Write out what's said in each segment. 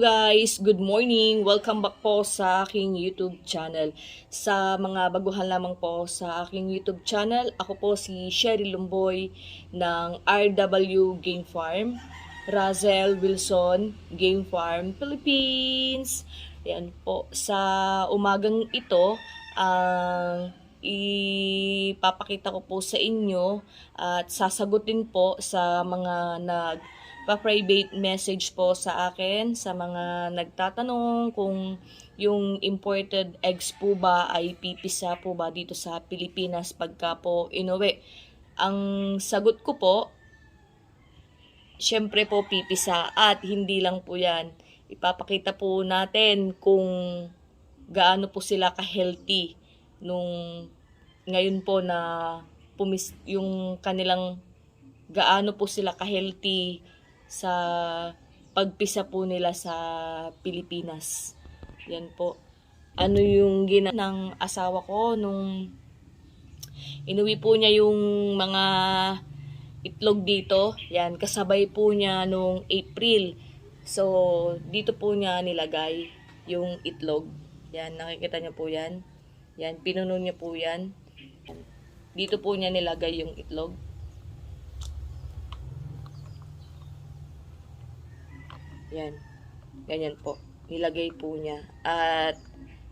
guys, good morning. Welcome back po sa aking YouTube channel. Sa mga baguhan lamang po sa aking YouTube channel, ako po si Sherry Lumboy ng RW Game Farm, Razel Wilson Game Farm, Philippines. Yan po, sa umagang ito, ang ipapakita ko po sa inyo at sasagutin po sa mga pa-private message po sa akin, sa mga nagtatanong kung yung imported eggs po ba ay pipisa po ba dito sa Pilipinas pagka po inuwi. Ang sagot ko po, syempre po pipisa at hindi lang po yan. Ipapakita po natin kung gaano po sila ka-healthy nung ngayon po na yung kanilang gaano po sila ka-healthy sa pagpisa po nila sa Pilipinas. Yan po. Ano yung ginawa ng asawa ko nung inuwi po niya yung mga itlog dito. Yan, kasabay po niya nung April. So, dito po niya nilagay yung itlog. Yan, nakikita niyo po yan. Yan, pinuno niya po yan. Dito po niya nilagay yung itlog. Yan. Ganyan po. Nilagay po niya. At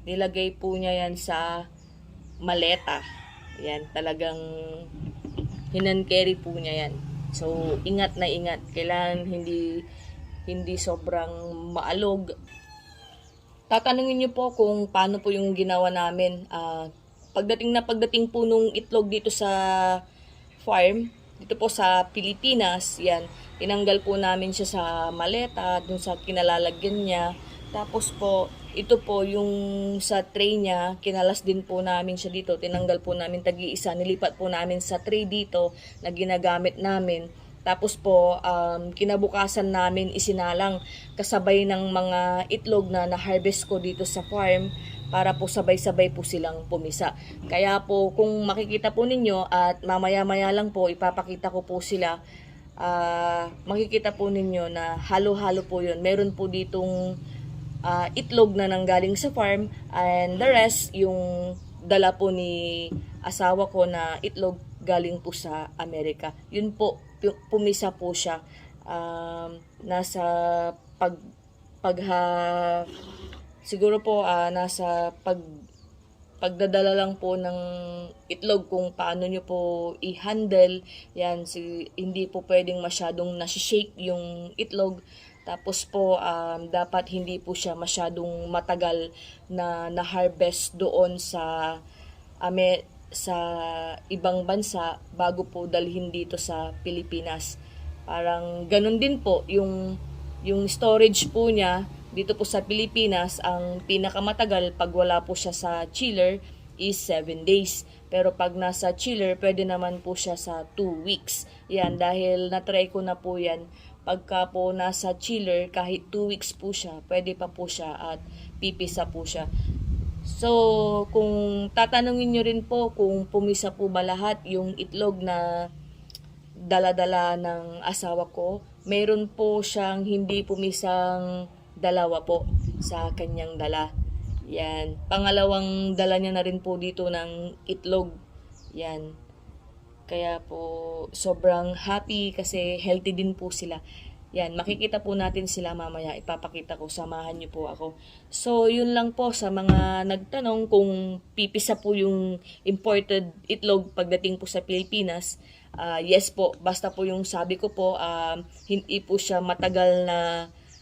nilagay po niya yan sa maleta. Yan. Talagang hinan-carry po niya yan. So, ingat na ingat. Kailangan hindi sobrang maalog. Tatanungin niyo po kung paano po yung ginawa namin. Pagdating po nung itlog dito sa farm, dito po sa Pilipinas, yan, tinanggal po namin siya sa maleta, dun sa kinalalagyan niya. Tapos po, ito po yung sa tray niya, kinalas din po namin siya dito. Tinanggal po namin tagi-isa, nilipat po namin sa tray dito na ginagamit namin. Tapos po, kinabukasan namin isinalang kasabay ng mga itlog na na-harvest ko dito sa farm para po sabay-sabay po silang pumisa. Kaya po, kung makikita po ninyo at mamaya-maya lang po, ipapakita ko po sila, makikita po ninyo na halo-halo po yun. Meron po ditong itlog na nanggaling sa farm and the rest, yung dala po ni asawa ko na itlog galing po sa Amerika. Yun po, pumisa po siya. Nasa siguro po nasa pagdadala lang po ng itlog kung paano nyo po i-handle. Yan, hindi po pwedeng masyadong nasi-shake yung itlog. Tapos po, dapat hindi po siya masyadong matagal na na-harvest doon sa ibang bansa bago po dalhin dito sa Pilipinas. Parang ganun din po yung storage po niya dito po sa Pilipinas. Ang pinakamatagal pag wala po siya sa chiller is 7 days. Pero pag nasa chiller, pwede naman po siya sa 2 weeks. Yan, dahil na-try ko na po yan. Pagka po nasa chiller, kahit 2 weeks po siya, pwede pa po siya at pipisa po siya. So, kung tatanungin nyo rin po kung pumisa po ba lahat yung itlog na dala-dala ng asawa ko, meron po siyang hindi pumisang dalawa po sa kanyang dala. Yan. Pangalawang dala niya na rin po dito ng itlog. Yan. Kaya po sobrang happy kasi healthy din po sila. Yan. Makikita po natin sila mamaya. Ipapakita ko. Samahan niyo po ako. So, yun lang po sa mga nagtanong kung pipisa po yung imported itlog pagdating po sa Pilipinas. Yes po. Basta po yung sabi ko po, hindi po siya matagal na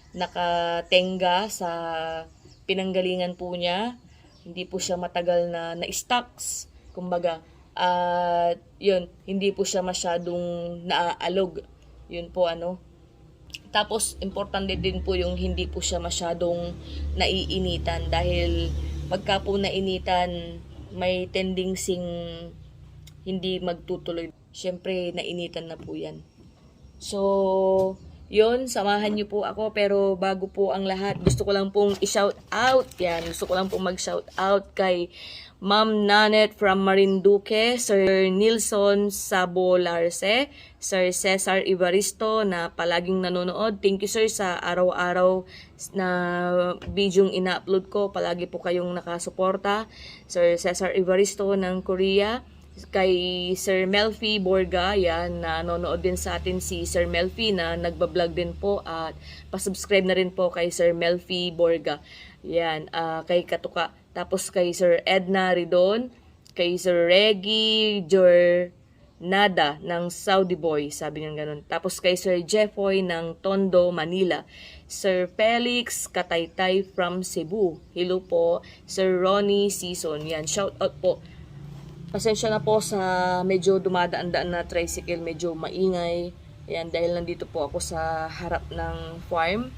nakatenga sa pinanggalingan po niya. Hindi po siya matagal na na-stocks. Kumbaga, yun, hindi po siya masyadong naaalog. Yun po Tapos, importante din po yung hindi po siya masyadong naiinitan. Dahil pagka po nainitan, may tendency hindi magtutuloy. Siyempre, nainitan na po yan. So, Yun, samahan niyo po ako. Pero bago po ang lahat, gusto ko lang pong i-shout out. Yan, gusto ko lang pong mag-shout out kay Ma'am Nanet from Marinduque, Sir Nilson Sabolarse, Sir Cesar Ivaristo na palaging nanonood. Thank you sir sa araw-araw na videong ina-upload ko. Palagi po kayong nakasuporta. Sir Cesar Ivaristo ng Korea. Kay Sir Melfi Borga, yan, nanonood din sa atin si Sir Melfi na nagbablog din po at pasubscribe na rin po kay Sir Melfi Borga. Yan, kay Katuka. Tapos kay Sir Edna Ridon, kay Sir Reggie Jornada ng Saudi Boy, sabi niya ganun. Tapos kay Sir Jeffoy ng Tondo, Manila. Sir Felix Kataytay from Cebu. Hello po. Sir Ronnie Season. Yan, shout out po. Pasensya na po sa medyo dumadaan-daan na tricycle, medyo maingay. Ayan, dahil nandito po ako sa harap ng farm.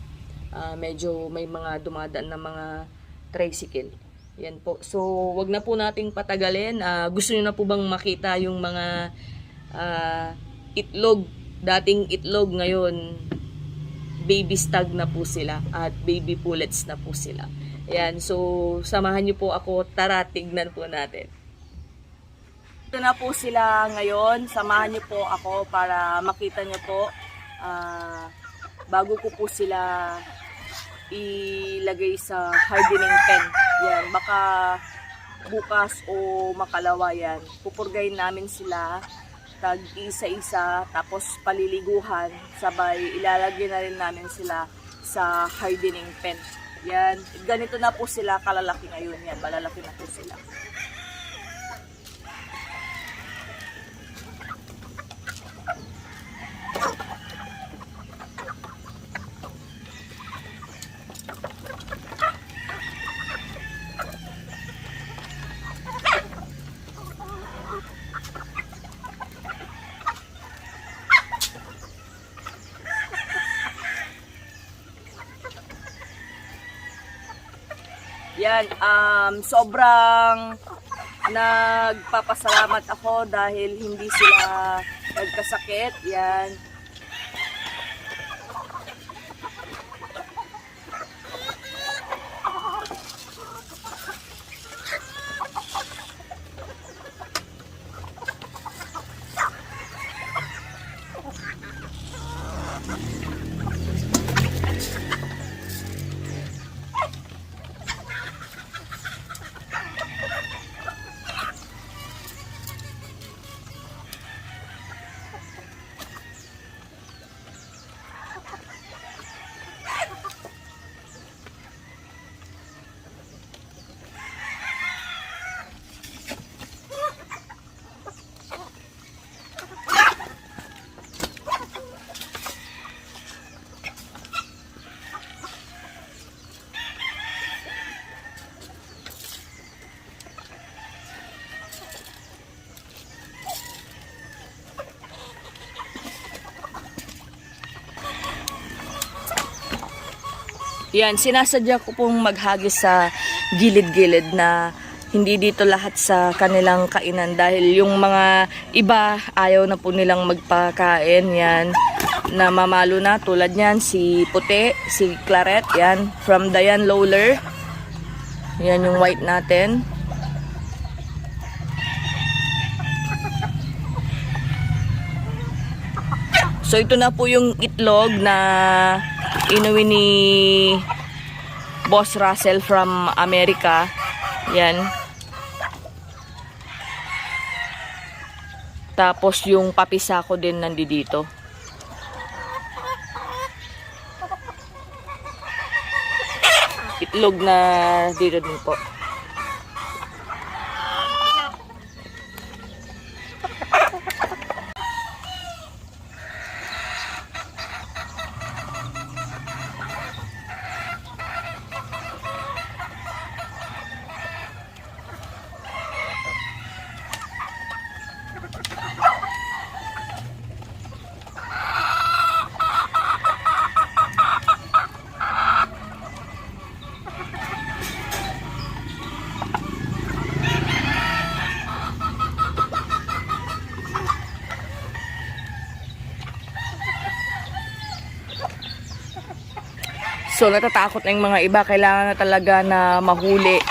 Medyo may mga dumadaan na mga tricycle. Yan po. So, wag na po nating patagalin. Gusto niyo na po bang makita yung mga itlog, dating itlog ngayon, baby stag na po sila at baby pullets na po sila. Ayan, so samahan niyo po ako. Tara, tignan po natin. Ito na po sila ngayon. Samahan niyo po ako para makita niyo po bago ko po sila ilagay sa hardening pen. Yan, baka bukas o makalawa yan. Pupurgayin namin sila tag isa-isa tapos paliliguhan. Sabay ilalagay na rin namin sila sa hardening pen. Yan, ganito na po sila kalalaki ngayon. Yan, malalaki na po sila. Yan, sobrang nagpapasalamat ako dahil hindi sila nagkasakit. Yan. Yan, sinasadya ko pong maghagis sa gilid-gilid na hindi dito lahat sa kanilang kainan dahil yung mga iba ayaw na po nilang magpakain. Yan, na mamalo na tulad yan, si Puti, si Claret, yan, from Dayan Lowler. Yan yung white natin. So ito na po yung itlog na inuwi ni Boss Russell from America. Yan. Tapos yung papisa ko din nandito. Itlog na dito din po. So natatakot na yung mga iba, kailangan na talaga na mahuli.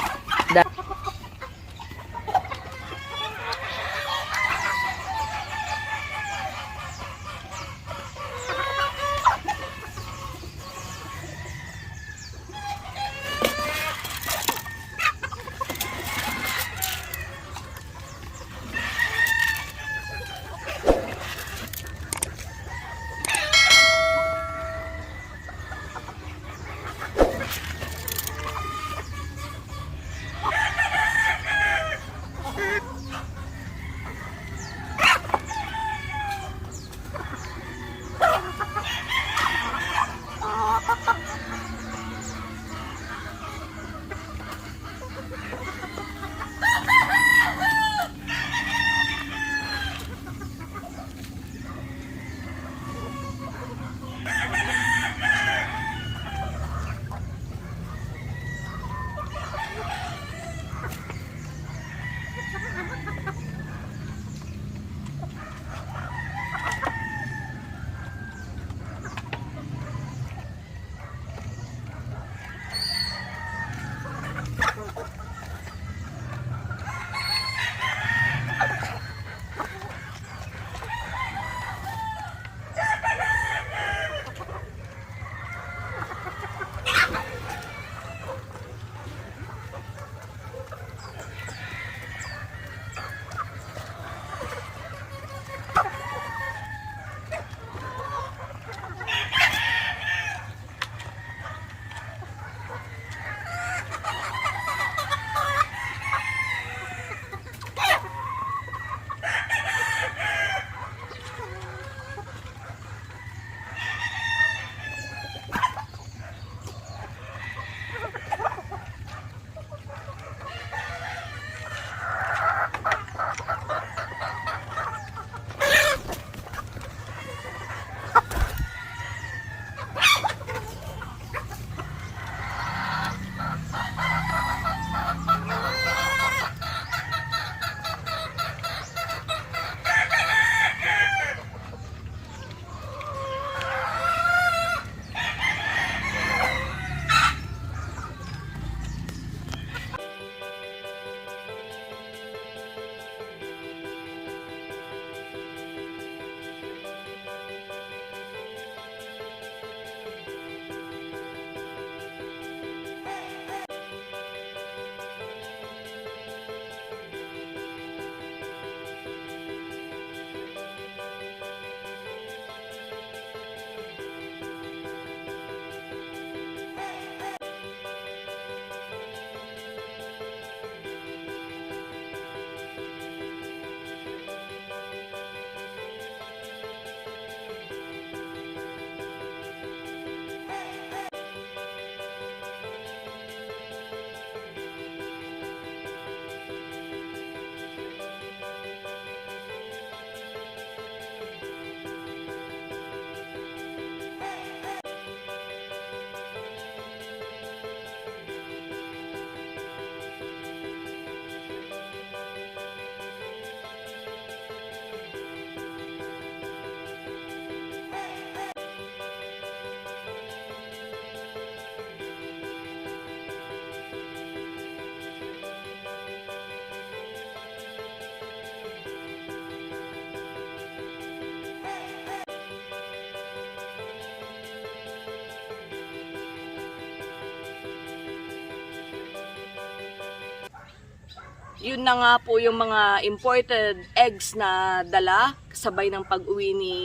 Yun na nga po yung mga imported eggs na dala sabay ng pag-uwi ni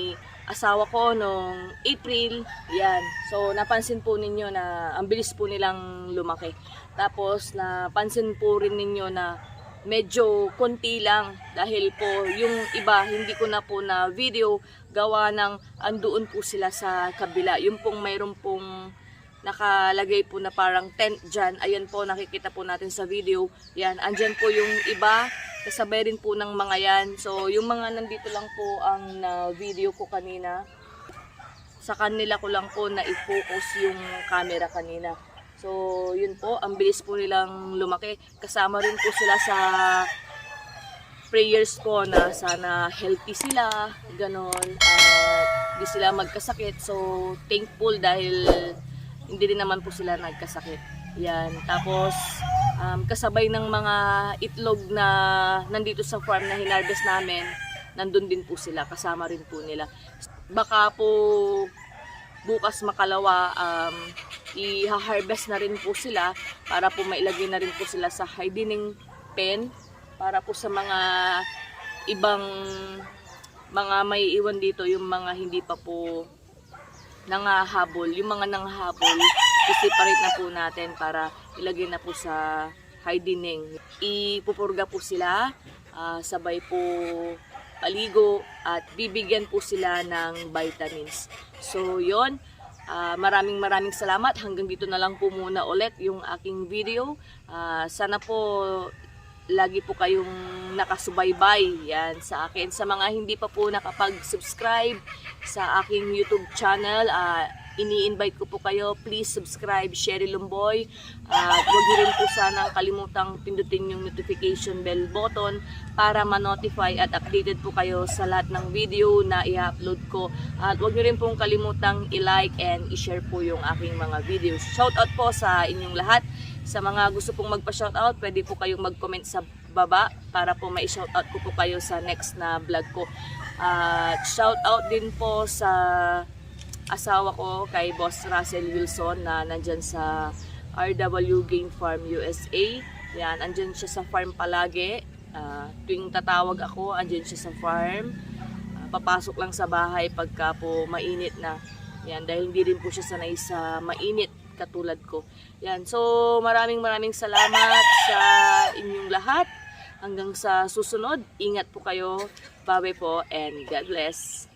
asawa ko noong April. Yan. So napansin po ninyo na ang bilis po nilang lumaki. Tapos napansin po rin ninyo na medyo konti lang dahil po yung iba hindi ko na po na video gawa ng andoon po sila sa kabila. Yung pong mayroon pong nakalagay po na parang tent dyan. Ayan po, nakikita po natin sa video. Yan, andyan po yung iba. Kasabay rin po ng mga yan. So, yung mga nandito lang po ang video ko kanina. Sa kanila ko lang po na i-focus yung camera kanina. So, yun po. Ang bilis po nilang lumaki. Kasama rin po sila sa prayers po na sana healthy sila. Ganon. Di sila magkasakit. So, thankful dahil hindi rin naman po sila nagkasakit. Yan. Tapos, kasabay ng mga itlog na nandito sa farm na hinarvest namin, nandun din po sila, kasama rin po nila. Baka po bukas makalawa, i-harvest na rin po sila para po mailagay na rin po sila sa hardening pen para po sa mga ibang mga may iwan dito, yung mga hindi pa po nangahabol, yung mga nangahabol, i-separate na po natin para ilagay na po sa hardening. Ipupurga po sila, sabay po paligo at bibigyan po sila ng vitamins. So yon, maraming salamat. Hanggang dito na lang po muna ulit yung aking video. Sana po lagi po kayong nakasubaybay yan sa akin. Sa mga hindi pa po nakapag-subscribe sa aking YouTube channel, ini-invite ko po kayo, please subscribe Sherry Lumboy. At huwag niyo rin po sana kalimutang pindutin yung notification bell button para ma-notify at updated po kayo sa lahat ng video na i-upload ko. At huwag niyo rin pong kalimutang i-like and i-share po yung aking mga videos. Shoutout po sa inyong lahat. Sa mga gusto pong magpa-shoutout, pwede po kayong mag-comment sa baba para po ma-shoutout ko po kayo sa next na vlog ko. Shoutout din po sa asawa ko, kay Boss Russell Wilson na nandyan sa RW Game Farm USA. Yan, andyan siya sa farm palagi. Tuwing tatawag ako, andyan siya sa farm. Papasok lang sa bahay pagka po mainit na. Yan, dahil hindi rin po siya sanay sa mainit katulad ko. Yan, so maraming salamat sa inyong lahat. Hanggang sa susunod, ingat po kayo. Bye-bye po and God bless.